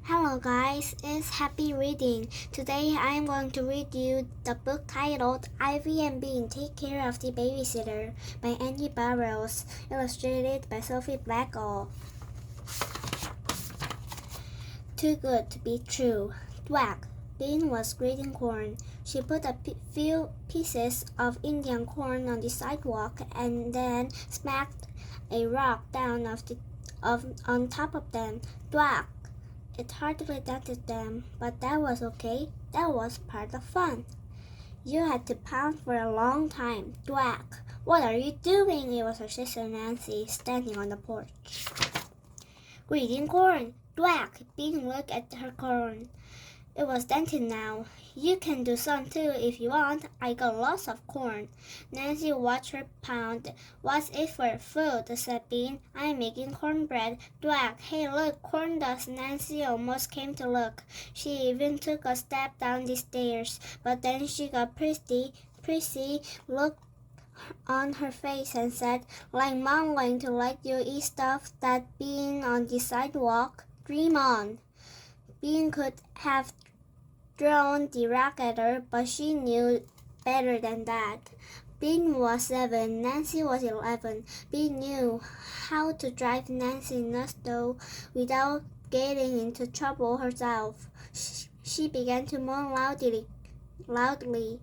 Hello guys, it's Happy Reading. Today I am going to read you the book titled Ivy+Bean Take Care of the Babysitter by Andy Burroughs, illustrated by Sophie Blackall. Too good to be true. Thwack! Bean was grating corn. She put a few pieces of Indian corn on the sidewalk and then smacked a rock down on top of them. Thwack! It hardly dented them, but that was okay. That was part of fun. You had to pound for a long time. Thwack! What are you doing? It was her sister Nancy, standing on the porch. Grating corn! Thwack! Bean looked at her corn. It was dented now. You can do some too if you want. I got lots of corn. Nancy watched her pound. What's it for food? Said Bean. I'm making cornbread. Thwack! Hey, look, corn dust. Nancy almost came to look. She even took a step down the stairs. But then she got Prissy looked on her face and said, like Mom going to let you eat stuff that being on the sidewalk? Dream on. Bean could have thrown the rock at her, but she knew better than that. Bean was 7, Nancy was 11. Bean knew how to drive Nancy nuts though without getting into trouble herself. She began to moan loudly.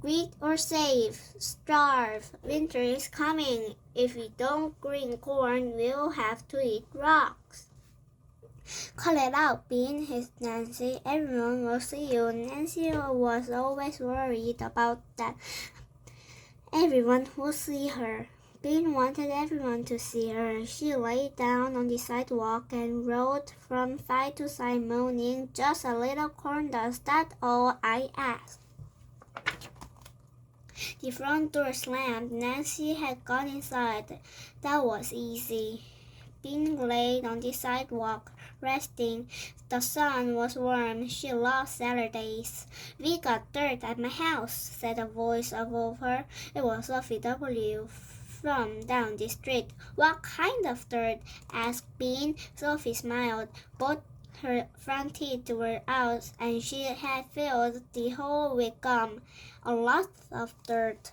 Greet or save, starve. Winter is coming. If we don't green corn, we'll have to eat rocks. Call it out, Bean, hissed Nancy. Everyone will see you. Nancy was always worried about that. Everyone will see her. Bean wanted everyone to see her. She lay down on the sidewalk and rolled from side to side, moaning, just a little corn dust, that's all I ask. The front door slammed. Nancy had gone inside. That was easy. Bean lay on the sidewalk, resting. The sun was warm. She loved Saturdays. We got dirt at my house, said a voice above her. It was Sophie W. from down the street. What kind of dirt? asked Bean. Sophie smiled. Both her front teeth were out, and she had filled the hole with gum. A lot of dirt.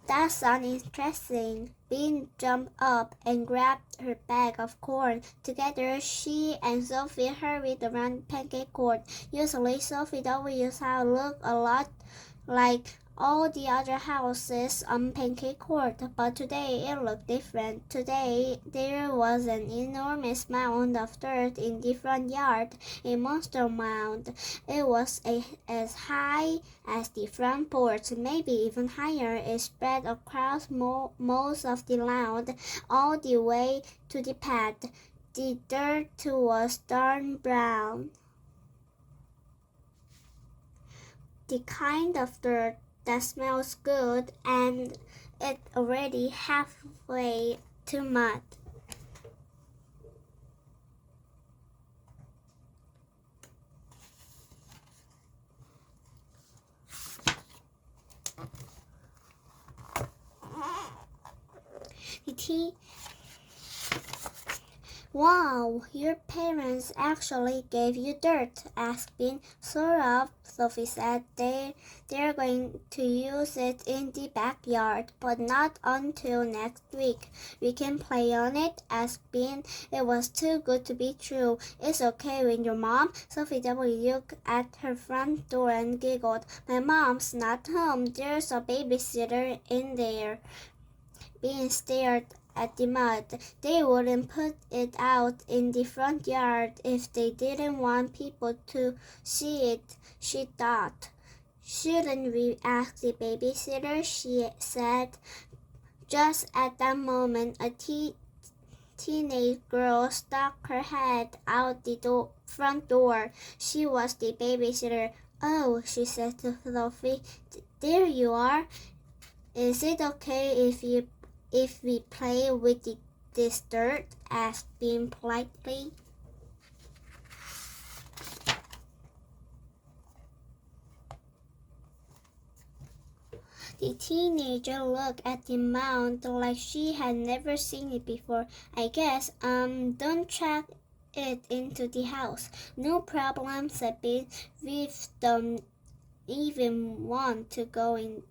That sounds interesting. Bean jumped up and grabbed her bag of corn. Together, she and Sophie hurried around the pancake court. Usually, Sophie W's house looked a lot like all the other houses on Pancake Court, but today it looked different. Today, there was an enormous mound of dirt in the front yard, a monster mound. It was as high as the front porch, maybe even higher. It spread across most of the lawn, all the way to the path. The dirt was dark brown. The kind of dirt that smells good, and it's already halfway to mud. Wow, your parents actually gave you dirt, asked Bean. Sort of, Sophie said. They're going to use it in the backyard, but not until next week. We can play on it, asked Bean. It was too good to be true. It's okay with your mom? Sophie W. looked at her front door and giggled. My mom's not home. There's a babysitter in there. Bean stared at the mud. They wouldn't put it out in the front yard if they didn't want people to see it, she thought. Shouldn't we ask the babysitter? She said. Just at that moment, a teenage girl stuck her head out the front door. She was the babysitter. Oh, she said to Sophie. There you are. Is it okay if we play with this dirt? asked Bean politely. The teenager looked at the mound like she had never seen it before. I guess, don't track it into the house. No problem, said Bean. We don't even want to go in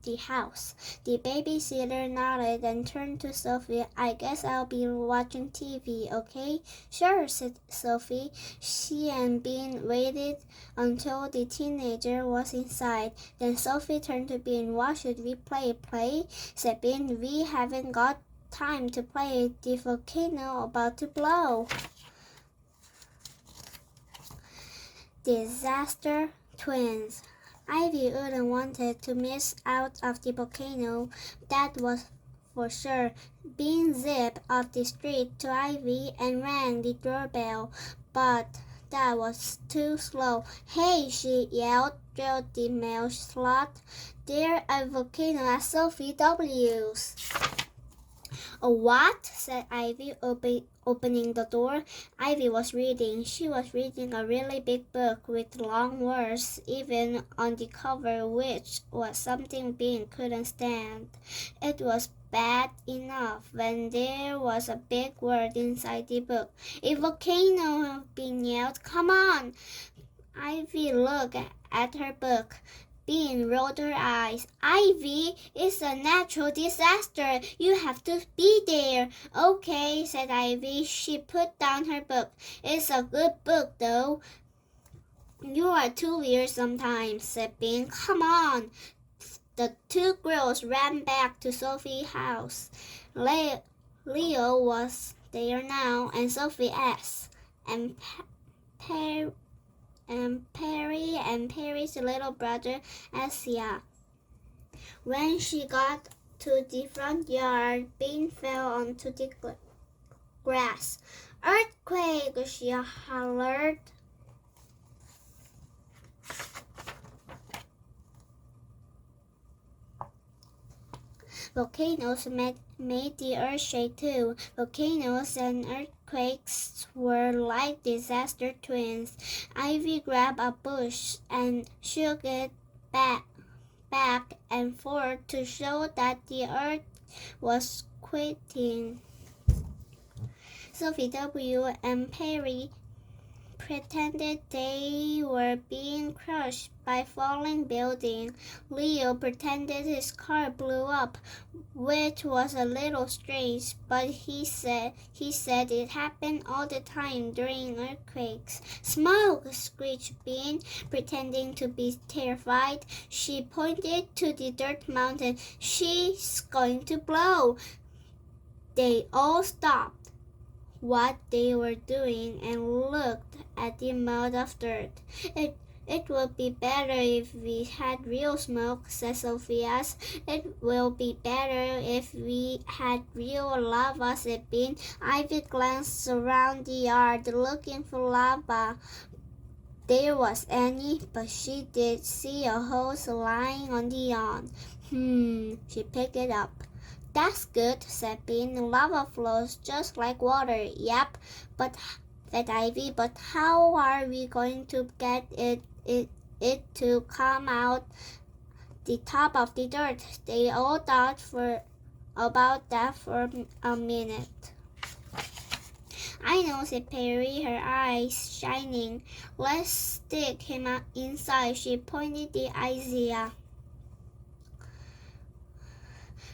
the house. The babysitter nodded and turned to Sophie. I guess I'll be watching TV, okay? Sure, said Sophie. She and Bean waited until the teenager was inside. Then Sophie turned to Bean. What should we play? Play? Said Bean. We haven't got time to play. The volcano about to blow. Disaster twins. Ivy wouldn't wanted to miss out of the volcano, that was for sure. Bean zipped up the street to Ivy and rang the doorbell, but that was too slow. Hey, she yelled through the mail slot. There's a volcano at Sophie W's. A what? Said Ivy, opening the door. Ivy was reading. She was reading a really big book with long words, even on the cover, which was something Bean couldn't stand. It was bad enough when there was a big word inside the book. A volcano, Bean yelled. Come on! Ivy looked at her book. Bean rolled her eyes. Ivy, it's a natural disaster. You have to be there. Okay, said Ivy. She put down her book. It's a good book, though. You are too weird sometimes, said Bean. Come on. The two girls ran back to Sophie's house. Leo was there now, and Sophie asked, and Perry and Perry's little brother, Asia. When she got to the front yard, Bean fell onto the grass. Earthquake, she hollered. Volcanoes made the earth shake too. Volcanoes and earthquakes were like disaster twins. Ivy grabbed a bush and shook it back and forth to show that the earth was quitting. Sophie W. and Perry pretended they were being crushed by falling building. Leo pretended his car blew up, which was a little strange, but he said it happened all the time during earthquakes. Smoke! Screeched Bean, pretending to be terrified. She pointed to the dirt mountain. She's going to blow. They all stopped what they were doing and looked at the mound of dirt. It would be better if we had real smoke, said Sophia. It will be better if we had real lava, said Bean. Ivy glanced around the yard looking for lava. There was any, but she did see a hose lying on the lawn. She picked it up. That's good, said Bean. Lava flows just like water. Yep, said Ivy, but how are we going to get it to come out the top of the dirt? They all thought about that for a minute. I know, said Perry, her eyes shining. Let's stick him inside. She pointed the idea.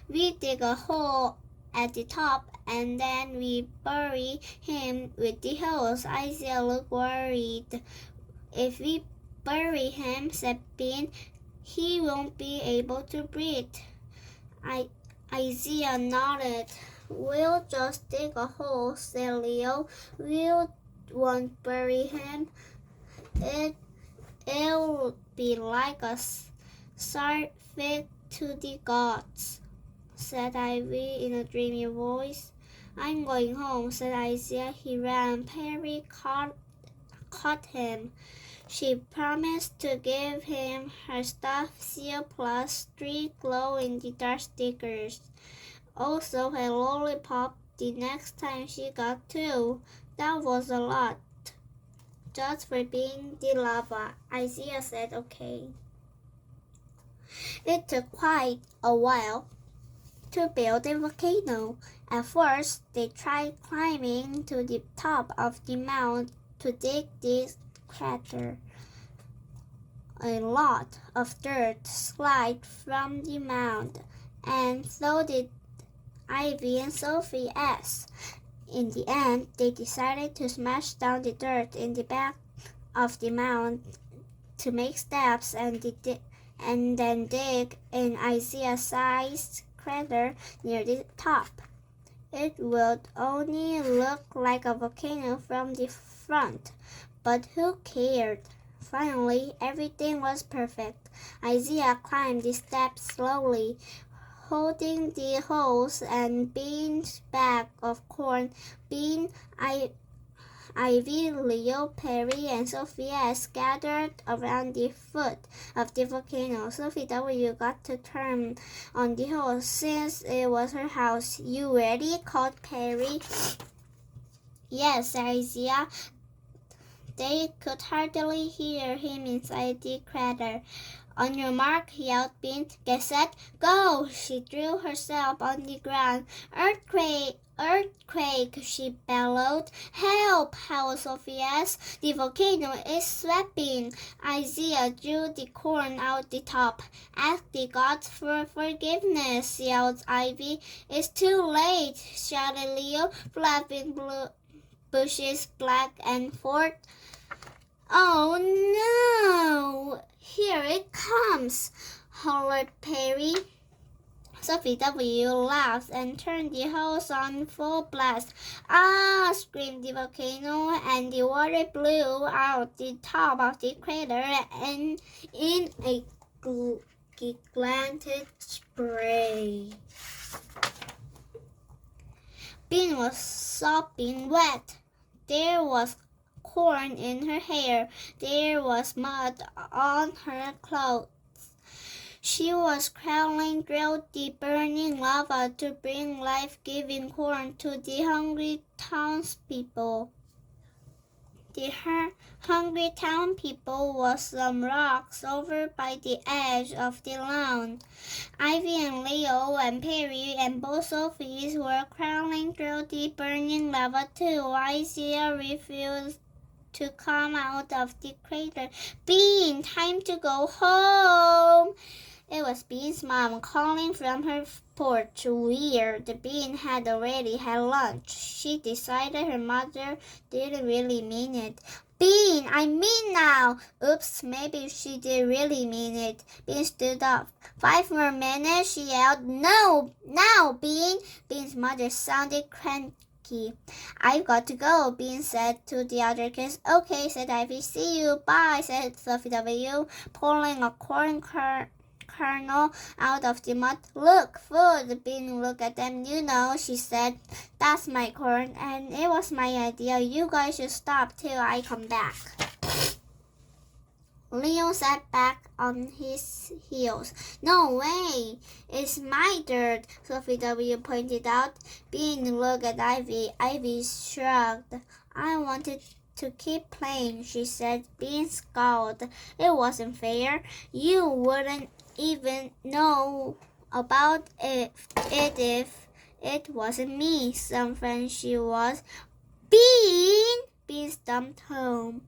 We dig a hole at the top, and then we bury him with the hose. Isaiah looked worried. If we bury him, said Bean, he won't be able to breathe. Isaiah nodded. We'll just dig a hole, said Leo. We won't bury him. It'll be like a sacrifice to the gods, said Ivy in a dreamy voice. I'm going home, said Isaiah. He ran. Perry caught him. She promised to give him her stuffed seal plus 3 glow-in-the-dark stickers. Also a lollipop the next time she got 2. That was a lot. Just for being the lava. Isaiah said okay. It took quite a while to build a volcano. At first, they tried climbing to the top of the mound to dig this crater. A lot of dirt slid from the mound, and so did Ivy and Sophie S. In the end, they decided to smash down the dirt in the back of the mound to make steps and then dig an Isaiah-sized crater near the top. It would only look like a volcano from the front, but who cared? Finally, everything was perfect. Isaiah climbed the steps slowly, holding the hose and Bean's bag of corn. Bean, Ivy, Leo, Perry, and Sophia scattered around the foot of the volcano. Sophie W. got to turn on the hose since it was her house. "You ready?" called Perry. "Yes," Isaiah. They could hardly hear him inside the crater. "On your mark," yelled Bean. "Get set, go!" She threw herself on the ground. "Earthquake! Earthquake!" she bellowed. "Help!" howled Sophia's. "The volcano is sweeping." Isaiah drew the corn out the top. "Ask the gods for forgiveness," yelled Ivy. "It's too late," shouted Leo, flapping blue bushes back and forth. "Oh no! Here it comes!" hollered Perry. Sophie W. laughed and turned the hose on full blast. "Ah!" screamed the volcano, and the water blew out the top of the crater and in a gigantic spray. Bean was sopping wet. There was corn in her hair. There was mud on her clothes. She was crawling through the burning lava to bring life-giving corn to the hungry townspeople. The hungry townspeople was some rocks over by the edge of the lawn. Ivy and Leo and Perry and both Sophies were crawling through the burning lava too. Isaiah refused to come out of the crater. "Bean, time to go home!" It was Bean's mom calling from her porch. Weird. Bean had already had lunch. She decided her mother didn't really mean it. "Bean, I mean now!" Oops, maybe she did really mean it. Bean stood up. "5 more minutes," she yelled. "No, now, Bean!" Bean's mother sounded cranky. "I've got to go," Bean said to the other kids. "Okay," said Ivy. "See you." "Bye," said Sophie W., pulling a corn kernel out of the mud. "Look, food." Bean looked at them. "You know," she said, "that's my corn, and it was my idea. You guys should stop till I come back." Leo sat back on his heels. "No way! It's my dirt," Sophie W. pointed out. Bean looked at Ivy. Ivy shrugged. "I wanted to keep playing," she said. Bean scowled. "It wasn't fair. You wouldn't even know about it if it wasn't me. Some friend she was." Bean stumped home.